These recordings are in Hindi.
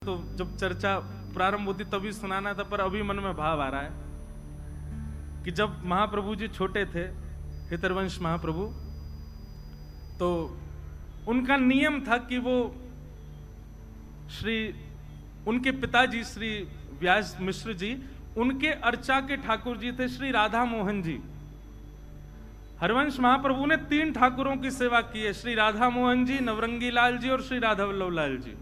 तो जब चर्चा प्रारंभ होती तभी सुनाना था, पर अभी मन में भाव आ रहा है कि जब महाप्रभु जी छोटे थे, हितरवंश महाप्रभु, तो उनका नियम था कि वो उनके पिताजी श्री व्यास मिश्र जी, उनके अर्चा के ठाकुर जी थे श्री राधा मोहन जी। हरिवंश महाप्रभु ने 3 ठाकुरों की सेवा की है, श्री राधा मोहन जी, नवरंगी लाल जी और श्री राधा वल्लभ लाल जी।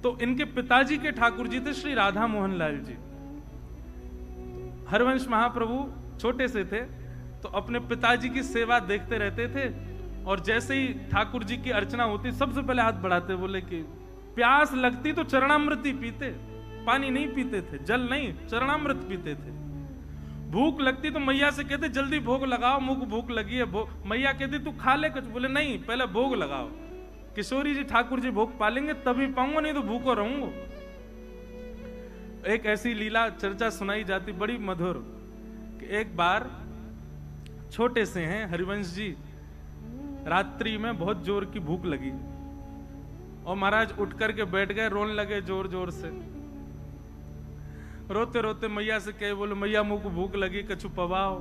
तो इनके पिताजी के ठाकुर जी थे श्री राधा मोहन लाल जी। हरिवंश महाप्रभु छोटे से थे तो अपने पिताजी की सेवा देखते रहते थे, और जैसे ही ठाकुर जी की अर्चना होती सबसे पहले हाथ बढ़ाते, बोले कि प्यास लगती तो चरणामृत ही पीते, पानी नहीं पीते थे, जल नहीं, चरणामृत पीते थे। भूख लगती तो मैया से कहते जल्दी भोग लगाओ, मुझको भूख लगी है। मैया कहती तू खा ले कुछ, बोले नहीं पहले भोग लगाओ। किशोरी जी ठाकुर जी भोग पालेंगे तभी पाऊंगा, नहीं तो भूखो रहूंगा। एक ऐसी लीला चर्चा सुनाई जाती बड़ी मधुर कि एक बार छोटे से हैं हरिवंश जी, रात्रि में बहुत जोर की भूख लगी और महाराज उठ करके बैठ गए, रोने लगे जोर जोर से। रोते रोते मैया से कहे, बोले मैया मुझको भूख लगी, कछु पवाओ।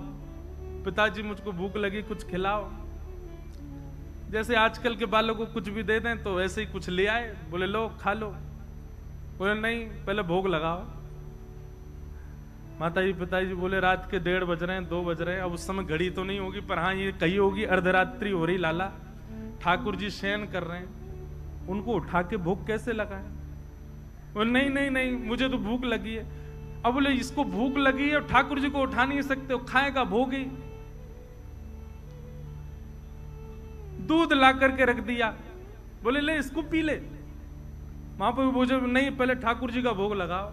पिताजी मुझको भूख लगी, कुछ खिलाओ। जैसे आजकल के बालों को कुछ भी दे दें तो ऐसे ही कुछ ले आए, बोले लो खा लो। बोले नहीं पहले भोग लगाओ। माता जी पिताजी बोले रात के 1:30 बज रहे हैं, 2 बज रहे हैं, अब उस समय घड़ी तो नहीं होगी, पर हाँ ये कही होगी अर्धरात्रि हो रही लाला, ठाकुर जी शयन कर रहे हैं, उनको उठा के भोग कैसे लगाए। बोले नहीं नहीं नहीं मुझे तो भूख लगी है। अब बोले इसको भूख लगी है और ठाकुर जी को उठा नहीं सकते, खाएगा भोग ही। दूध ला करके रख दिया, बोले ले इसको पी ले। महाप्रभु बोले नहीं पहले ठाकुर जी का भोग लगाओ।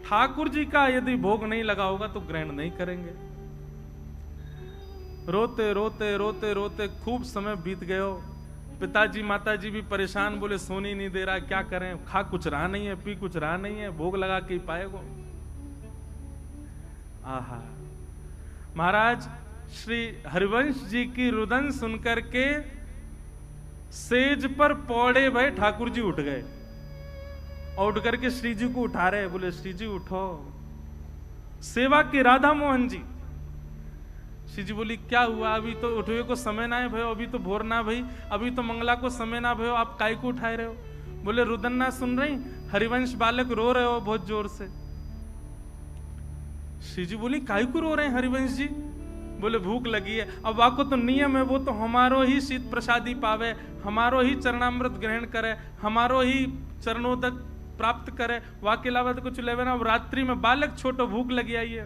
ठाकुर जी का यदि भोग नहीं लगा होगा तो ग्रहण नहीं करेंगे। रोते रोते रोते रोते खूब समय बीत गयो। पिताजी माताजी भी परेशान, बोले सोनी नहीं दे रहा, क्या करें, खा कुछ रहा नहीं है, पी कुछ रहा नहीं है, भोग लगा के ही पाएगो। आहा, महाराज श्री हरिवंश जी की रुदन सुनकर के सेज पर पौड़े भय ठाकुर जी उठ गए और उठ करके श्री जी को उठा रहे, बोले श्री जी उठो, सेवा की राधा मोहन जी। श्री जी बोली क्या हुआ, अभी तो उठवे को समय ना है भयो, अभी तो भोर ना भई, अभी तो मंगला को समय ना भयो, आप काय को उठाए रहे हो। बोले रुदन ना सुन रही, हरिवंश बालक रो रहे हो बहुत जोर से। श्री जी बोली काय को रो रहे हैं हरिवंश जी। बोले भूख लगी है। अब वाको तो नियम है, वो तो हमारो ही शीत प्रसादी पावे, हमारो ही चरणामृत ग्रहण करे, हमारो ही चरणोदक प्राप्त करे, वाके अलावा तो कुछ लेवे ना। अब रात्रि में बालक छोटो भूख लगी आई है।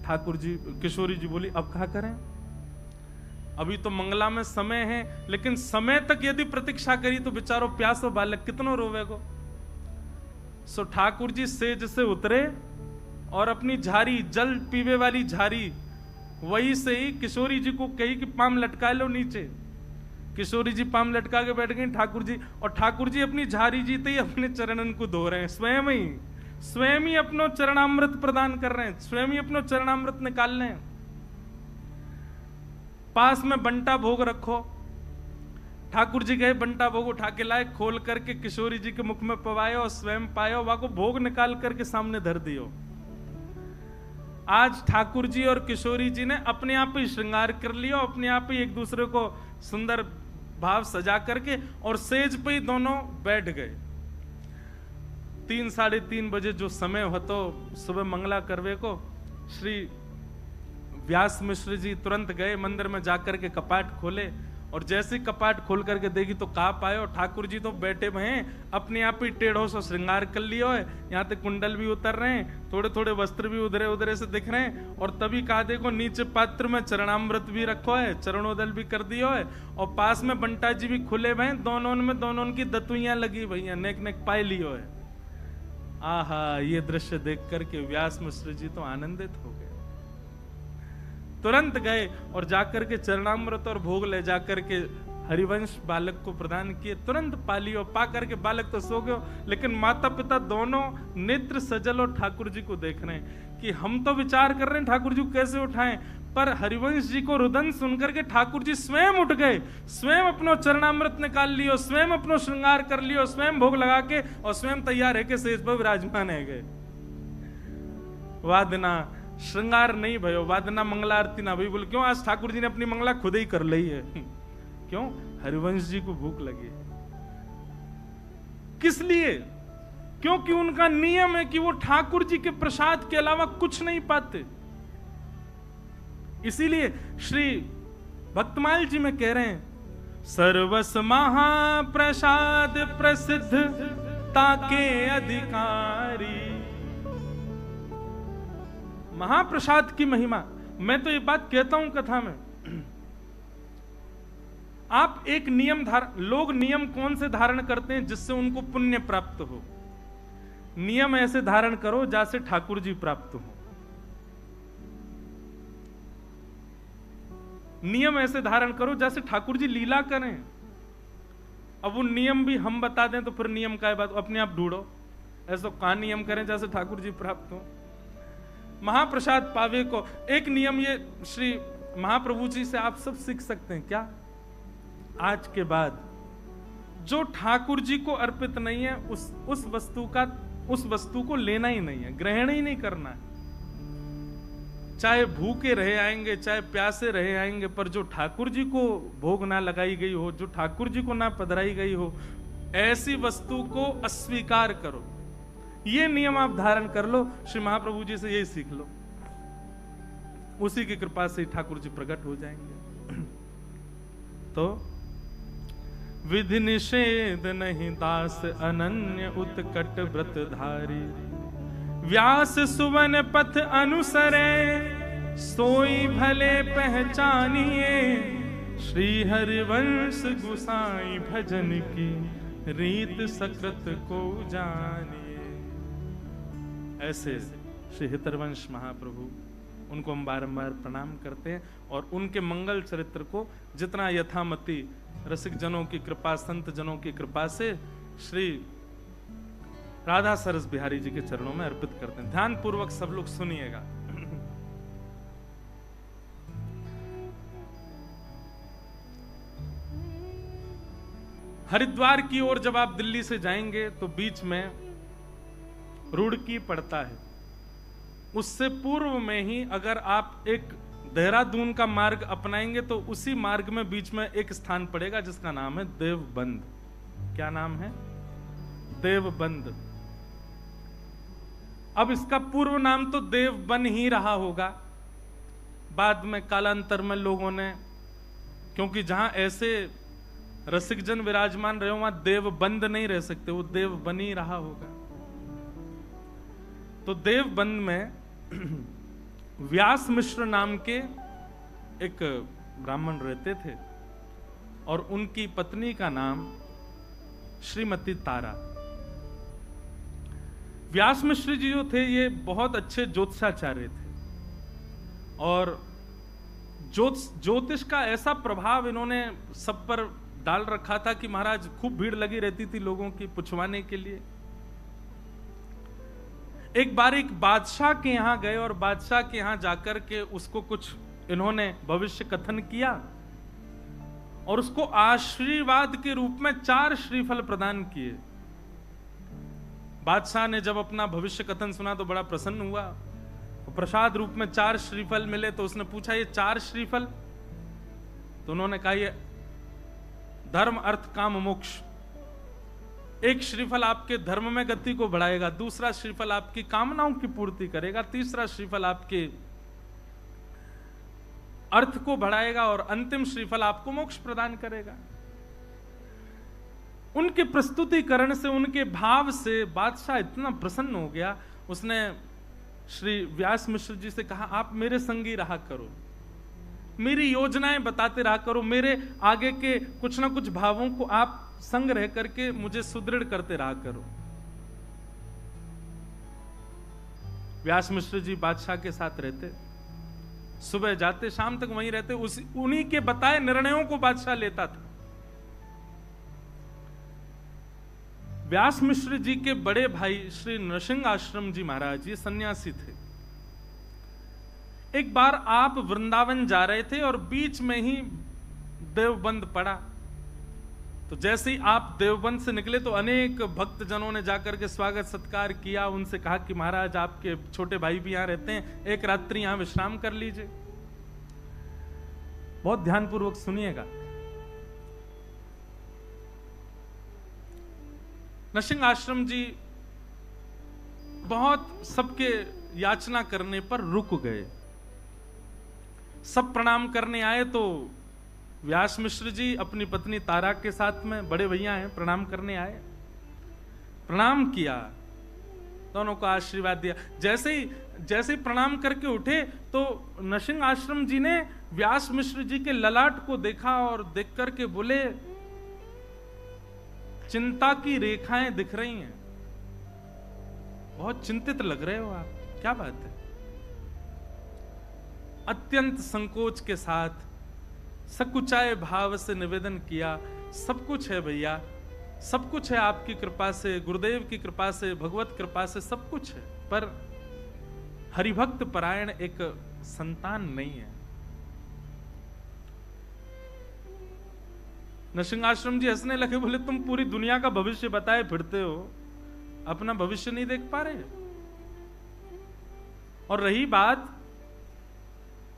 ठाकुर जी किशोरी जी बोली अब क्या करें, अभी तो मंगला में समय है, लेकिन समय तक यदि प्रतीक्षा करी तो बेचारो प्यासो बालक कितनो रोवेगो। सो ठाकुर जी सेज से उतरे और अपनी झारी, जल पीवे वाली झारी, वही से ही किशोरी जी को कही कि पाम लटका लो नीचे। किशोरी जी पाम लटका के बैठ गई ठाकुर जी, और ठाकुर जी अपनी झारी जीते ही अपने चरणन को धो रहे हैं, स्वयं ही अपनो चरणामृत प्रदान कर रहे हैं, स्वयं ही अपनो चरणामृत निकाल रहे हैं। पास में बंटा भोग रखो। ठाकुर जी गए, बंटा भोग उठा के लाए, खोल करके किशोरी जी के मुख में पवायो और स्वयं पायो, वहां को भोग निकाल करके सामने धर दियो। आज ठाकुर जी और किशोरी जी ने अपने आप ही श्रृंगार कर लिया, अपने आप ही एक दूसरे को सुंदर भाव सजा करके और सेज पे ही दोनों बैठ गए। 3 साढ़े 3 बजे जो समय हो तो सुबह मंगला करवे को श्री व्यास मिश्र जी तुरंत गए मंदिर में जाकर के कपाट खोले, और जैसे कपाट खोल करके देखी तो कहा पाए ठाकुर जी तो बैठे हुए हैं, अपने आप ही टेढ़ों से श्रृंगार कर लिया है, यहाँ तक कुंडल भी उतर रहे हैं, थोड़े थोड़े वस्त्र भी उधरे उधरे से दिख रहे हैं, और तभी कहा देखो नीचे पात्र में चरणामृत भी रखो है, चरणोदल भी कर दियो है, और पास में बंटा जी भी खुले हुए हैं, दोनों की दतुइयां लगी भैया, नेक नेक पाए लियो है। आहा, ये दृश्य देख करके व्यास मिश्र जी तो आनंदित हो गए। तुरंत गए और जाकर के चरणामृत और भोग ले जाकर के हरिवंश बालक को प्रदान किए, तुरंत पा लियो। पा करके बालक तो सो गयो, लेकिन माता पिता दोनों नेत्र सजल और ठाकुर जी को देख रहे हैं कि हम तो विचार कर रहे हैं ठाकुर जी को कैसे उठाएं, पर हरिवंश जी को रुदन सुनकर के ठाकुर जी स्वयं उठ गए, स्वयं अपनो चरणामृत निकाल लियो, स्वयं अपनो श्रृंगार कर लियो, स्वयं भोग लगा के और स्वयं तैयार है के सेज पर विराजमान है गए। वादना श्रृंगार नहीं भयो, वादना मंगला आरती ना भई। बोले क्यों? आज ठाकुर जी ने अपनी मंगला खुद ही कर ली है। क्यों? हरिवंश जी को भूख लगी। किस लिए? क्योंकि उनका नियम है कि वो ठाकुर जी के प्रसाद के अलावा कुछ नहीं पाते। इसीलिए श्री भक्तमाल जी में कह रहे हैं, सर्वस महाप्रसाद प्रसिद्ध ताके अधिकारी। महाप्रसाद की महिमा, मैं तो ये बात कहता हूं कथा में, आप एक नियम लोग नियम कौन से धारण करते हैं जिससे उनको पुण्य प्राप्त हो? नियम ऐसे धारण करो जैसे ठाकुर जी प्राप्त हो। नियम ऐसे धारण करो जैसे ठाकुर जी लीला करें। अब वो नियम भी हम बता दें तो फिर नियम का बात अपने आप ढूंढो। ऐसा कहां नियम करें जैसे ठाकुर जी प्राप्त हो। महाप्रसाद पावे को एक नियम ये श्री महाप्रभु जी से आप सब सीख सकते हैं। क्या? आज के बाद जो ठाकुर जी को अर्पित नहीं है उस वस्तु को लेना ही नहीं है, ग्रहण ही नहीं करना है। चाहे भूखे रहे आएंगे, चाहे प्यासे रहे आएंगे, पर जो ठाकुर जी को भोग ना लगाई गई हो, जो ठाकुर जी को ना पधराई गई हो, ऐसी वस्तु को अस्वीकार करो। ये नियम आप धारण कर लो। श्री महाप्रभु जी से यही सीख लो, उसी की कृपा से ठाकुर जी प्रकट हो जाएंगे। तो विधि निषेध नहीं दास अनन्य उत्कट व्रतधारी, व्यास सुवन पथ अनुसरे सोई भले पहचानिए, श्री हरिवंश गुसाई भजन की रीत सकृत को जानिए। ऐसे श्री हितरवंश महाप्रभु, उनको हम बारंबार प्रणाम करते हैं और उनके मंगल चरित्र को जितना यथामति रसिक जनों की कृपा, संत जनों की कृपा से श्री राधा सरस बिहारी जी के चरणों में अर्पित करते हैं। ध्यान पूर्वक सब लोग सुनिएगा। हरिद्वार की ओर जब आप दिल्ली से जाएंगे तो बीच में रुड़की पड़ता है। उससे पूर्व में ही अगर आप एक देहरादून का मार्ग अपनाएंगे तो उसी मार्ग में बीच में एक स्थान पड़ेगा जिसका नाम है देवबंद। क्या नाम है? देवबंद। अब इसका पूर्व नाम तो देवबन ही रहा होगा। बाद में कालांतर में लोगों ने, क्योंकि जहां ऐसे रसिकजन विराजमान रहे वहां देवबंद नहीं रह सकते, वो देवबन ही रहा होगा। तो देवबंद में व्यास मिश्र नाम के एक ब्राह्मण रहते थे और उनकी पत्नी का नाम श्रीमती तारा। व्यास मिश्र जी जो थे ये बहुत अच्छे ज्योतिषाचार्य थे और ज्योतिष का ऐसा प्रभाव इन्होंने सब पर डाल रखा था कि महाराज खूब भीड़ लगी रहती थी लोगों की पुछवाने के लिए। एक बार एक बादशाह के यहां गए और बादशाह के यहां जाकर के उसको कुछ इन्होंने भविष्य कथन किया और उसको आशीर्वाद के रूप में 4 श्रीफल प्रदान किए। बादशाह ने जब अपना भविष्य कथन सुना तो बड़ा प्रसन्न हुआ। प्रसाद रूप में 4 श्रीफल मिले तो उसने पूछा ये 4 श्रीफल? तो उन्होंने कहा ये धर्म अर्थ काम मोक्ष। एक श्रीफल आपके धर्म में गति को बढ़ाएगा, दूसरा श्रीफल आपकी कामनाओं की पूर्ति करेगा, तीसरा श्रीफल आपके अर्थ को बढ़ाएगा और अंतिम श्रीफल आपको मोक्ष प्रदान करेगा। उनके प्रस्तुतिकरण से, उनके भाव से बादशाह इतना प्रसन्न हो गया, उसने श्री व्यास मिश्र जी से कहा आप मेरे संगी रहा करो, मेरी योजनाएं बताते रहा करो, मेरे आगे के कुछ ना कुछ भावों को आप संग रह करके मुझे सुदृढ़ करते रहा करो। व्यास मिश्र जी बादशाह के साथ रहते, सुबह जाते शाम तक वहीं रहते, उन्हीं के बताए निर्णयों को बादशाह लेता था। व्यास मिश्र जी के बड़े भाई श्री नृसिंह आश्रम जी महाराज, ये सन्यासी थे। एक बार आप वृंदावन जा रहे थे और बीच में ही देवबंद पड़ा। तो जैसे ही आप देवबंद से निकले तो अनेक भक्तजनों ने जाकर के स्वागत सत्कार किया। उनसे कहा कि महाराज आपके छोटे भाई भी यहां रहते हैं, एक रात्रि यहां विश्राम कर लीजिए। बहुत ध्यानपूर्वक सुनिएगा। नृसिंह आश्रम जी बहुत सबके याचना करने पर रुक गए। सब प्रणाम करने आए तो व्यास मिश्र जी अपनी पत्नी तारा के साथ में, बड़े भैया हैं, प्रणाम करने आए। प्रणाम किया, दोनों को आशीर्वाद दिया। जैसे ही प्रणाम करके उठे तो नृसिंह आश्रम जी ने व्यास मिश्र जी के ललाट को देखा और देख करके बोले, चिंता की रेखाएं दिख रही हैं, बहुत चिंतित लग रहे हो आप, क्या बात है? अत्यंत संकोच के साथ सकुचाए भाव से निवेदन किया, सब कुछ है भैया, सब कुछ है आपकी कृपा से, गुरुदेव की कृपा से, भगवत कृपा से सब कुछ है, पर हरिभक्त परायण एक संतान नहीं है। नृसिंह आश्रम जी हंसने लगे, बोले तुम पूरी दुनिया का भविष्य बताए फिरते हो, अपना भविष्य नहीं देख पा रहे। और रही बात,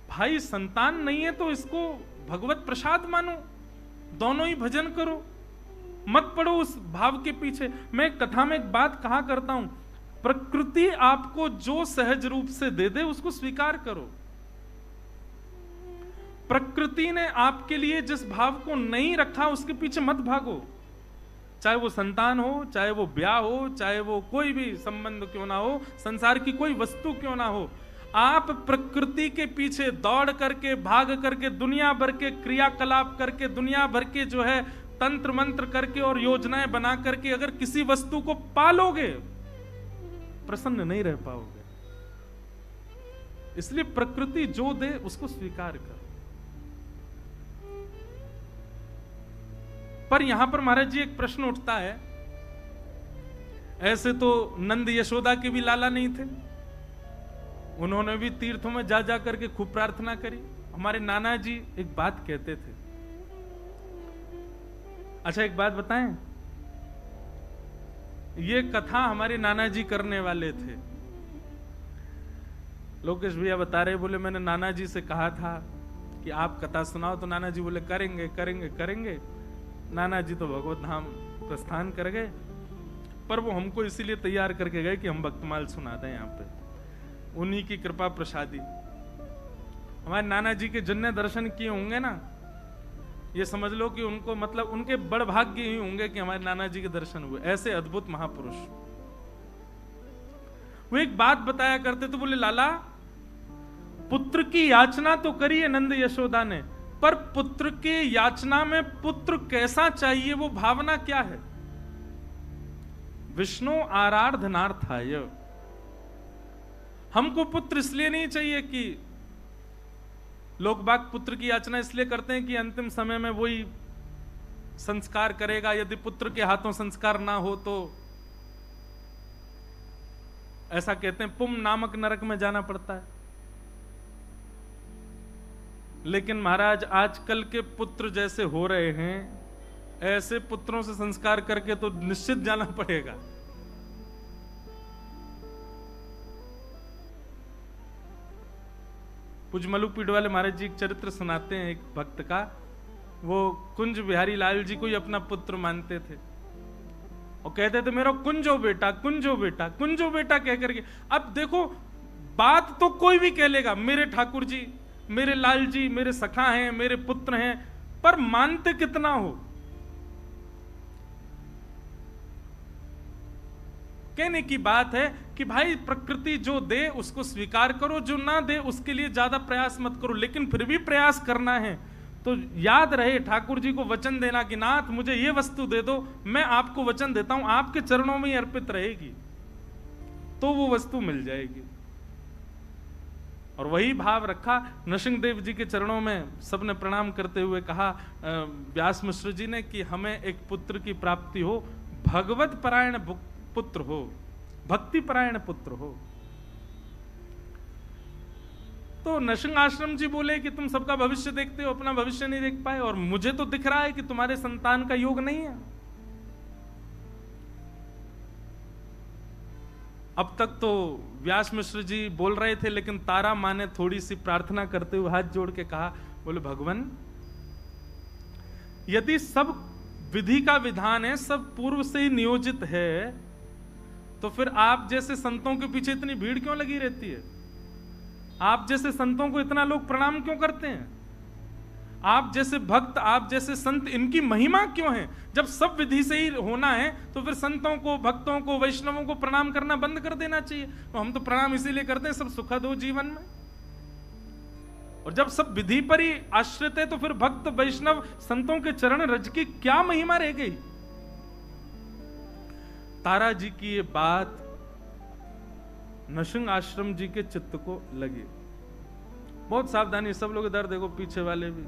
भाई संतान नहीं है तो इसको भगवत प्रसाद मानो, दोनों ही भजन करो, मत पड़ो उस भाव के पीछे। मैं कथा में एक बात कहा करता हूं, प्रकृति आपको जो सहज रूप से दे दे उसको स्वीकार करो। प्रकृति ने आपके लिए जिस भाव को नहीं रखा उसके पीछे मत भागो, चाहे वो संतान हो, चाहे वो ब्याह हो, चाहे वो कोई भी संबंध क्यों ना हो, संसार की कोई वस्तु क्यों ना हो। आप प्रकृति के पीछे दौड़ करके, भाग करके, दुनिया भर के क्रियाकलाप करके, दुनिया भर के जो है तंत्र मंत्र करके और योजनाएं बना करके अगर किसी वस्तु को पालोगे, प्रसन्न नहीं रह पाओगे। इसलिए प्रकृति जो दे उसको स्वीकार करो। पर यहां पर महाराज जी एक प्रश्न उठता है, ऐसे तो नंद यशोदा के भी लाला नहीं थे, उन्होंने भी तीर्थों में जा जा करके खूब प्रार्थना करी। हमारे नाना जी एक बात कहते थे। अच्छा एक बात बताएं, ये कथा हमारे नाना जी करने वाले थे। लोकेश भैया बता रहे, बोले मैंने नाना जी से कहा था कि आप कथा सुनाओ, तो नाना जी बोले करेंगे करेंगे करेंगे। नाना जी तो भगवत धाम प्रस्थान कर गए, पर वो हमको इसीलिए तैयार करके गए कि हम भक्तमाल सुना दें यहाँ पे, उन्हीं की कृपा प्रसादी। हमारे नाना जी के जिनने दर्शन किए होंगे ना, ये समझ लो कि उनको मतलब उनके बड़ भाग्य ही होंगे कि हमारे नाना जी के दर्शन हुए। ऐसे अद्भुत महापुरुष। वो एक बात बताया करते थे, बोले लाला पुत्र की याचना तो करी है नंद यशोदा ने, पर पुत्र के याचना में पुत्र कैसा चाहिए वो भावना क्या है? विष्णु आराधनार्थाय। हमको पुत्र इसलिए नहीं चाहिए कि लोग बाग पुत्र की याचना इसलिए करते हैं कि अंतिम समय में वही संस्कार करेगा, यदि पुत्र के हाथों संस्कार ना हो तो ऐसा कहते हैं पुम नामक नरक में जाना पड़ता है। लेकिन महाराज आजकल के पुत्र जैसे हो रहे हैं, ऐसे पुत्रों से संस्कार करके तो निश्चित जाना पड़ेगा। कुछ मलुक पीठ वाले महाराज जी एक चरित्र सुनाते हैं एक भक्त का। वो कुंज बिहारी लाल जी को ही अपना पुत्र मानते थे और कहते थे मेरा कुंजो बेटा, कुंजो बेटा, कुंजो बेटा कह करके। अब देखो बात तो कोई भी कह लेगा, मेरे ठाकुर जी, मेरे लाल जी, मेरे सखा हैं, मेरे पुत्र हैं, पर मानते कितना हो? कहने की बात है कि भाई प्रकृति जो दे उसको स्वीकार करो, जो ना दे उसके लिए ज्यादा प्रयास मत करो। लेकिन फिर भी प्रयास करना है तो याद रहे ठाकुर जी को वचन देना कि नाथ मुझे ये वस्तु दे दो, मैं आपको वचन देता हूं आपके चरणों में ही अर्पित रहेगी, तो वो वस्तु मिल जाएगी। और वही भाव रखा। नृसिंह देव जी के चरणों में सबने प्रणाम करते हुए कहा व्यास मिश्र जी ने कि हमें एक पुत्र की प्राप्ति हो, भगवत परायण पुत्र हो, भक्ति परायण पुत्र हो। तो नृसिंह आश्रम जी बोले कि तुम सबका भविष्य देखते हो, अपना भविष्य नहीं देख पाए, और मुझे तो दिख रहा है कि तुम्हारे संतान का योग नहीं है। अब तक तो व्यास मिश्र जी बोल रहे थे, लेकिन तारा मां ने थोड़ी सी प्रार्थना करते हुए हाथ जोड़ के कहा, बोले भगवान, यदि सब विधि का विधान है, सब पूर्व से ही नियोजित है, तो फिर आप जैसे संतों के पीछे इतनी भीड़ क्यों लगी रहती है? आप जैसे संतों को इतना लोग प्रणाम क्यों करते हैं? आप जैसे भक्त, आप जैसे संत, इनकी महिमा क्यों है? जब सब विधि से ही होना है तो फिर संतों को, भक्तों को, वैष्णवों को प्रणाम करना बंद कर देना चाहिए। तो हम तो प्रणाम इसीलिए करते हैं सब सुखद हो जीवन में। और जब सब विधि पर ही आश्रित है तो फिर भक्त, वैष्णव, संतों के चरण रज की क्या महिमा रह गई? तारा जी की ये बात नृसिंह आश्रम जी के चित्त को लगी। बहुत सावधानी, सब लोग इधर देखो, पीछे वाले भी,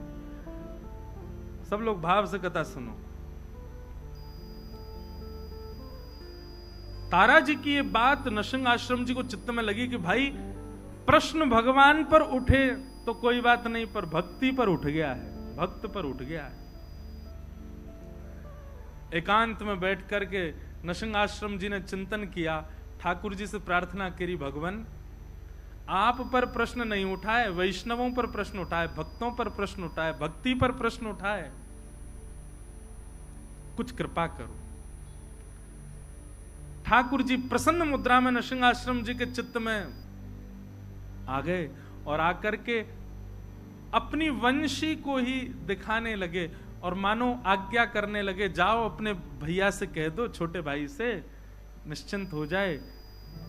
सब लोग भाव से कथा सुनो। तारा जी की ये बात नृसिंह आश्रम जी को चित्त में लगी कि भाई, प्रश्न भगवान पर उठे तो कोई बात नहीं, पर भक्ति पर उठ गया है, भक्त पर उठ गया है। एकांत में बैठ करके नृसिंह आश्रम जी ने चिंतन किया, ठाकुर जी से प्रार्थना करी, भगवान आप पर प्रश्न नहीं उठाए, वैष्णवों पर प्रश्न उठाए, भक्तों पर प्रश्न उठाए, भक्ति पर प्रश्न उठाए, कुछ कृपा करो। ठाकुर जी प्रसन्न मुद्रा में नृसिंह आश्रम जी के चित्त में आ गए और आकर के अपनी वंशी को ही दिखाने लगे और मानो आज्ञा करने लगे, जाओ अपने भैया से कह दो, छोटे भाई से, निश्चिंत हो जाए।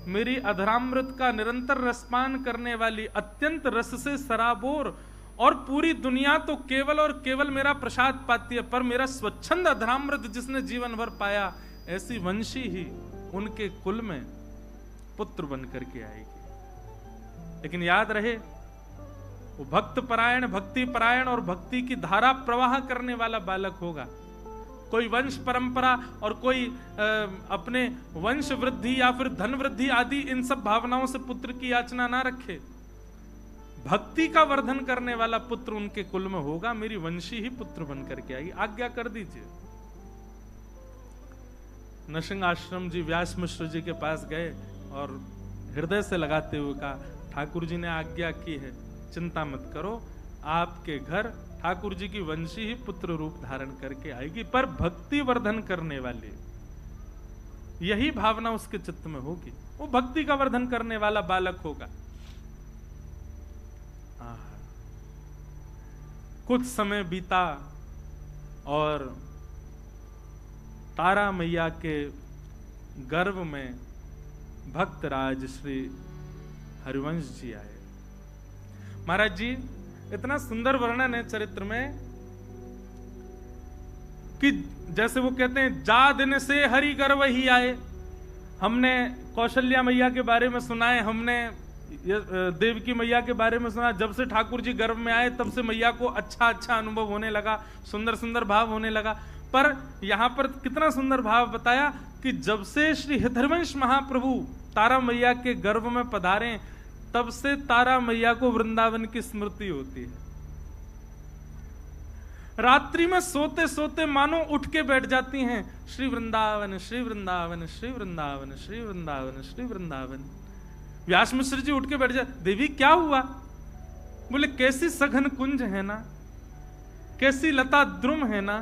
मेरी अधरामृत का निरंतर रसपान करने वाली, अत्यंत रस से सराबोर, और पूरी दुनिया तो केवल और केवल मेरा प्रसाद पाती है, पर मेरा स्वच्छंद अधरामृत जिसने जीवन भर पाया, ऐसी वंशी ही उनके कुल में पुत्र बन करके आएगी। लेकिन याद रहे, वो भक्त परायण, भक्ति परायण और भक्ति की धारा प्रवाह करने वाला बालक होगा। कोई वंश परंपरा और कोई अपने वंश वृद्धि या फिर धन वृद्धि आदि इन सब भावनाओं से पुत्र की याचना ना रखे। भक्ति का वर्धन करने वाला पुत्र उनके कुल में होगा, मेरी वंशी ही पुत्र बन करके आएगी, आज्ञा कर दीजिए। नृसिंह आश्रम जी व्यास मिश्र जी के पास गए और हृदय से लगाते हुए कहा, ठाकुर जी ने आज्ञा की है, चिंता मत करो, आपके घर ठाकुर जी की वंशी ही पुत्र रूप धारण करके आएगी, पर भक्ति वर्धन करने वाली, यही भावना उसके चित्त में होगी, वो भक्ति का वर्धन करने वाला बालक होगा। कुछ समय बीता और तारा मैया के गर्भ में भक्तराज श्री हरिवंश जी आए। महाराज जी, इतना सुंदर वर्णन है चरित्र में कि जैसे वो कहते हैं, जा दिन से हरि गर्भ ही आए। हमने कौशल्या मैया के बारे में सुना है, हमने देवकी मैया के बारे में सुना, जब से ठाकुर जी गर्भ में आए तब से मैया को अच्छा अच्छा अनुभव होने लगा, सुंदर सुंदर भाव होने लगा। पर यहां पर कितना सुंदर भाव बताया कि जब से श्री हरिवंश महाप्रभु तारा मैया के गर्भ में पधारे, तब से तारा मैया को वृंदावन की स्मृति होती है। रात्रि में सोते सोते मानो उठ के बैठ जाती हैं, श्री वृंदावन, श्री वृंदावन, श्री वृंदावन, श्री वृंदावन, श्री वृंदावन। व्यास मिश्र जी उठ के बैठ जाते, देवी क्या हुआ? बोले, कैसी सघन कुंज है ना, कैसी लता द्रुम है ना,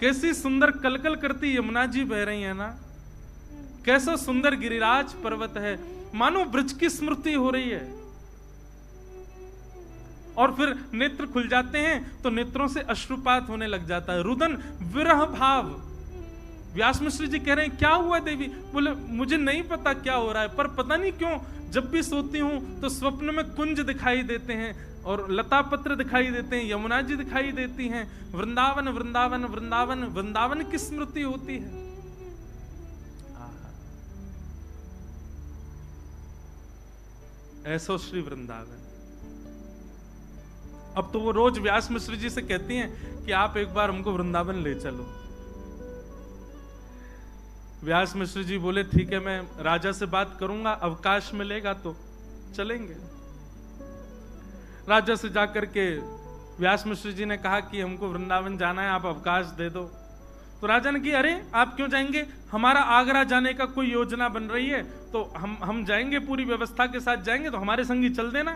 कैसी सुंदर कलकल करती यमुना जी बह रही है ना, कैसा सुंदर गिरिराज पर्वत है, मानो ब्रज की स्मृति हो रही है। और फिर नेत्र खुल जाते हैं तो नेत्रों से अश्रुपात होने लग जाता है, रुदन, विरह भाव। व्यास मिश्र जी कह रहे हैं, क्या हुआ देवी? बोले, मुझे नहीं पता क्या हो रहा है, पर पता नहीं क्यों जब भी सोती हूं तो स्वप्न में कुंज दिखाई देते हैं और लता पत्र दिखाई देते हैं, यमुना जी दिखाई देती हैं, वृंदावन वृंदावन वृंदावन वृंदावन की स्मृति होती है। ऐसो श्री वृंदावन। अब तो वो रोज व्यास मिश्र जी से कहती हैं कि आप एक बार हमको वृंदावन ले चलो। व्यास मिश्र जी बोले ठीक है, मैं राजा से बात करूंगा, अवकाश मिलेगा तो चलेंगे। राजा से जाकर के व्यास मिश्र जी ने कहा कि हमको वृंदावन जाना है, आप अवकाश दे दो। तो राजा ने कहा अरे आप क्यों जाएंगे, हमारा आगरा जाने का कोई योजना बन रही है, तो हम जाएंगे, पूरी व्यवस्था के साथ जाएंगे, तो हमारे संग ही चल देना।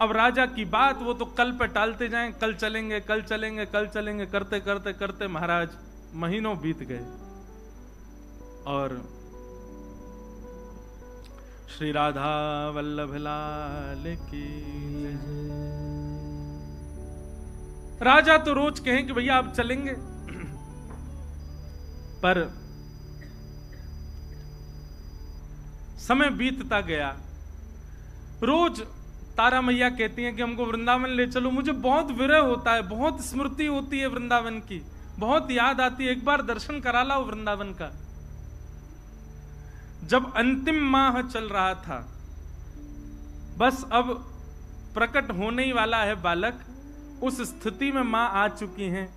अब राजा की बात वो तो कल पे टालते जाएं, कल चलेंगे कल चलेंगे कल चलेंगे करते करते करते महाराज महीनों बीत गए। और श्री राधा वल्लभ लाल की राजा तो रोज कहें कि भैया आप चलेंगे, पर समय बीतता गया। रोज तारा मैया कहती हैं कि हमको वृंदावन ले चलो, मुझे बहुत विरह होता है, बहुत स्मृति होती है वृंदावन की, बहुत याद आती है, एक बार दर्शन करा लाओ वृंदावन का। जब अंतिम माह चल रहा था, बस अब प्रकट होने ही वाला है बालक, उस स्थिति में मां आ चुकी हैं,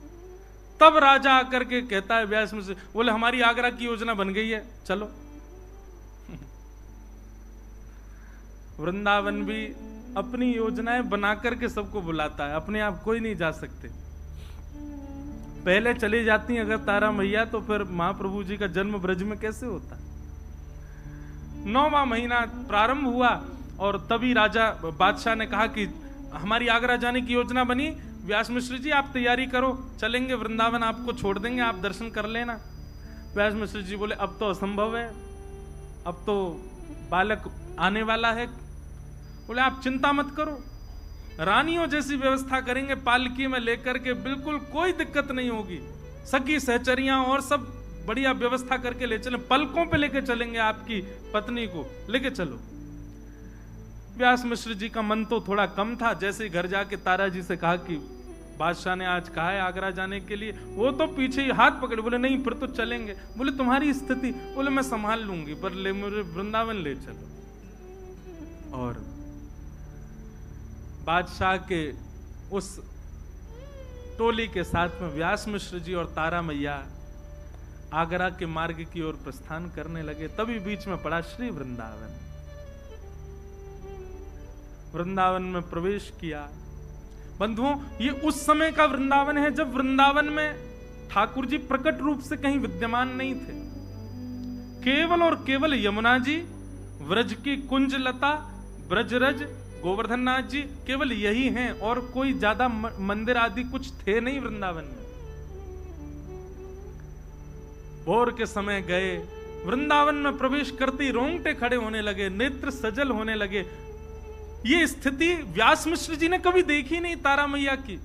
तब राजा आकर के कहता है व्यास मुझसे, बोले हमारी आगरा की योजना बन गई है, चलो। वृंदावन भी अपनी योजनाएं बना करके सबको बुलाता है, अपने आप कोई नहीं जा सकते। पहले चली जाती अगर तारा मैया, तो फिर महाप्रभु जी का जन्म ब्रज में कैसे होता। 9वां महीना प्रारंभ हुआ और तभी राजा बादशाह ने कहा कि हमारी आगरा जाने की योजना बनी, व्यास मिश्र जी आप तैयारी करो, चलेंगे वृंदावन, आपको छोड़ देंगे, आप दर्शन कर लेना। व्यास मिश्र जी बोले अब तो असंभव है, अब तो बालक आने वाला है। बोले आप चिंता मत करो, रानियों जैसी व्यवस्था करेंगे, पालकी में लेकर के, बिल्कुल कोई दिक्कत नहीं होगी, सखी सहचरियां और सब बढ़िया व्यवस्था करके ले चलें, पलकों पे लेके चलेंगे, आपकी पत्नी को लेके चलो। व्यास मिश्र जी का मन तो थोड़ा कम था, जैसे ही घर जाके तारा जी से कहा कि बादशाह ने आज कहा है आगरा जाने के लिए, वो तो पीछे ही हाथ पकड़े, बोले नहीं फिर तो चलेंगे। बोले तुम्हारी स्थिति, बोले मैं संभाल लूंगी, पर ले मुझे वृंदावन ले चलो। और बादशाह के उस टोली के साथ में व्यास मिश्र जी और तारा मैया आगरा के मार्ग की ओर प्रस्थान करने लगे। तभी बीच में पड़ा श्री वृंदावन। वृंदावन में प्रवेश किया। बंधुओं, ये उस समय का वृंदावन है जब वृंदावन में ठाकुर जी प्रकट रूप से कहीं विद्यमान नहीं थे। केवल और केवल यमुना जी, व्रज की कुंज लता, ब्रजरज, गोवर्धन नाथ जी, केवल यही हैं, और कोई ज्यादा मंदिर आदि कुछ थे नहीं वृंदावन में। भोर के समय गए, वृंदावन में प्रवेश करते ही रोंगटे खड़े होने लगे, नेत्र सजल होने लगे। ये स्थिति व्यास मिश्र जी ने कभी देखी नहीं तारा मैया की।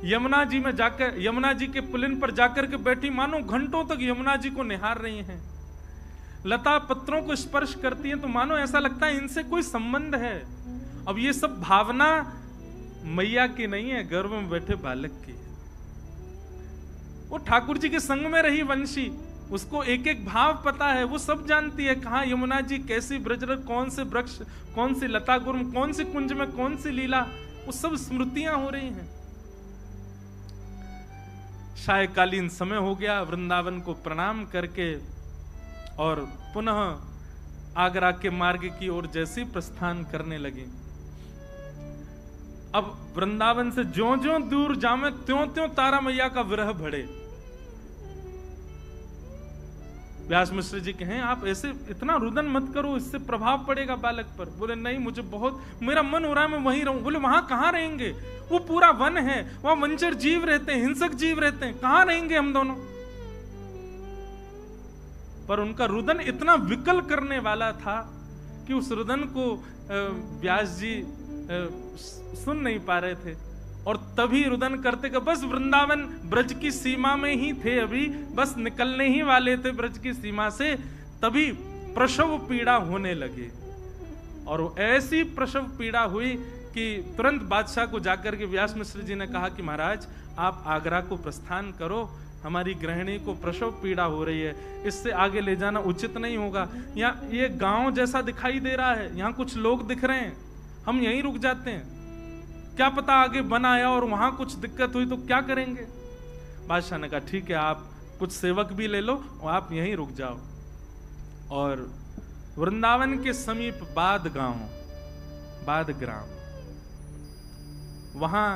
यमुना जी में जाकर, यमुना जी के पुलिन पर जाकर के बैठी, मानो घंटों तक यमुना जी को निहार रही हैं। लता पत्रों को स्पर्श करती हैं तो मानो ऐसा लगता है इनसे कोई संबंध है। अब ये सब भावना मैया की नहीं है, गर्भ में बैठे बालक की है। वो ठाकुर जी के संग में रही वंशी, उसको एक एक भाव पता है, वो सब जानती है, कहां यमुना जी, कैसी ब्रजरज, कौन से वृक्ष, कौन सी लता गुर्म, कौन सी कुंज में कौन सी लीला, वो सब स्मृतियां हो रही हैं। सायकालीन समय हो गया, वृंदावन को प्रणाम करके और पुनः आगरा के मार्ग की ओर जैसे प्रस्थान करने लगे। अब वृंदावन से ज्यों-ज्यों दूर जामे त्यों-त्यों तारा मैया का विरह बढ़े। व्यास मिश्र जी कहें आप ऐसे इतना रुदन मत करो, इससे प्रभाव पड़ेगा बालक पर। बोले नहीं, मुझे बहुत, मेरा मन हो रहा है मैं वहीं रहूं। बोले वहां कहां रहेंगे, वो पूरा वन है, वहां वंचर जीव रहते हैं, हिंसक जीव रहते हैं, कहां रहेंगे हम दोनों। पर उनका रुदन इतना विकल करने वाला था कि उस रुदन को व्यास जी सुन नहीं पा रहे थे। और तभी रुदन करते कि बस वृंदावन ब्रज की सीमा में ही थे, अभी बस निकलने ही वाले थे ब्रज की सीमा से, तभी प्रसव पीड़ा होने लगे। और ऐसी प्रसव पीड़ा हुई कि तुरंत बादशाह को जाकर के व्यास मिश्र जी ने कहा कि महाराज आप आगरा को प्रस्थान करो, हमारी गृहिणी को प्रसव पीड़ा हो रही है, इससे आगे ले जाना उचित नहीं होगा। यहाँ ये गांव जैसा दिखाई दे रहा है, यहाँ कुछ लोग दिख रहे हैं, हम यहीं रुक जाते हैं, क्या पता आगे बन आया और वहां कुछ दिक्कत हुई तो क्या करेंगे। बादशाह ने कहा ठीक है, आप कुछ सेवक भी ले लो और आप यहीं रुक जाओ। और वृंदावन के समीप बाद ग्राम, वहां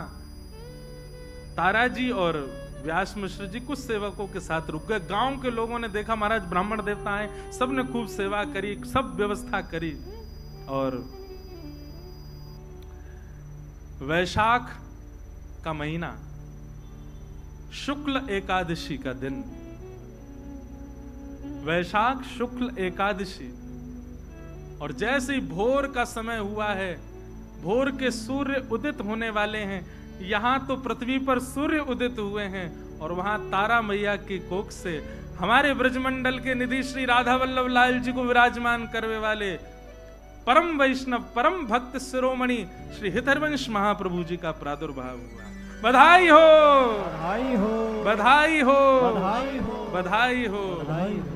ताराजी और व्यास मिश्र जी कुछ सेवकों के साथ रुक गए। गांव के लोगों ने देखा महाराज ब्राह्मण देवता आए, सबने खूब सेवा करी, सब व्यवस्था करी। और वैशाख का महीना, शुक्ल एकादशी का दिन, वैशाख शुक्ल एकादशी, और जैसे ही भोर का समय हुआ है, भोर के सूर्य उदित होने वाले हैं। यहां तो पृथ्वी पर सूर्य उदित हुए हैं और वहां तारा मैया की कोख से हमारे ब्रजमंडल के निधि श्री राधा वल्लभ लाल जी को विराजमान करने वाले परम वैष्णव, परम भक्त शिरोमणि श्री हितरवंश महाप्रभु जी का प्रादुर्भाव हुआ। बधाई हो, बधाई हो, बधाई हो, बधाई हो, बधाई हो, बधाई हो।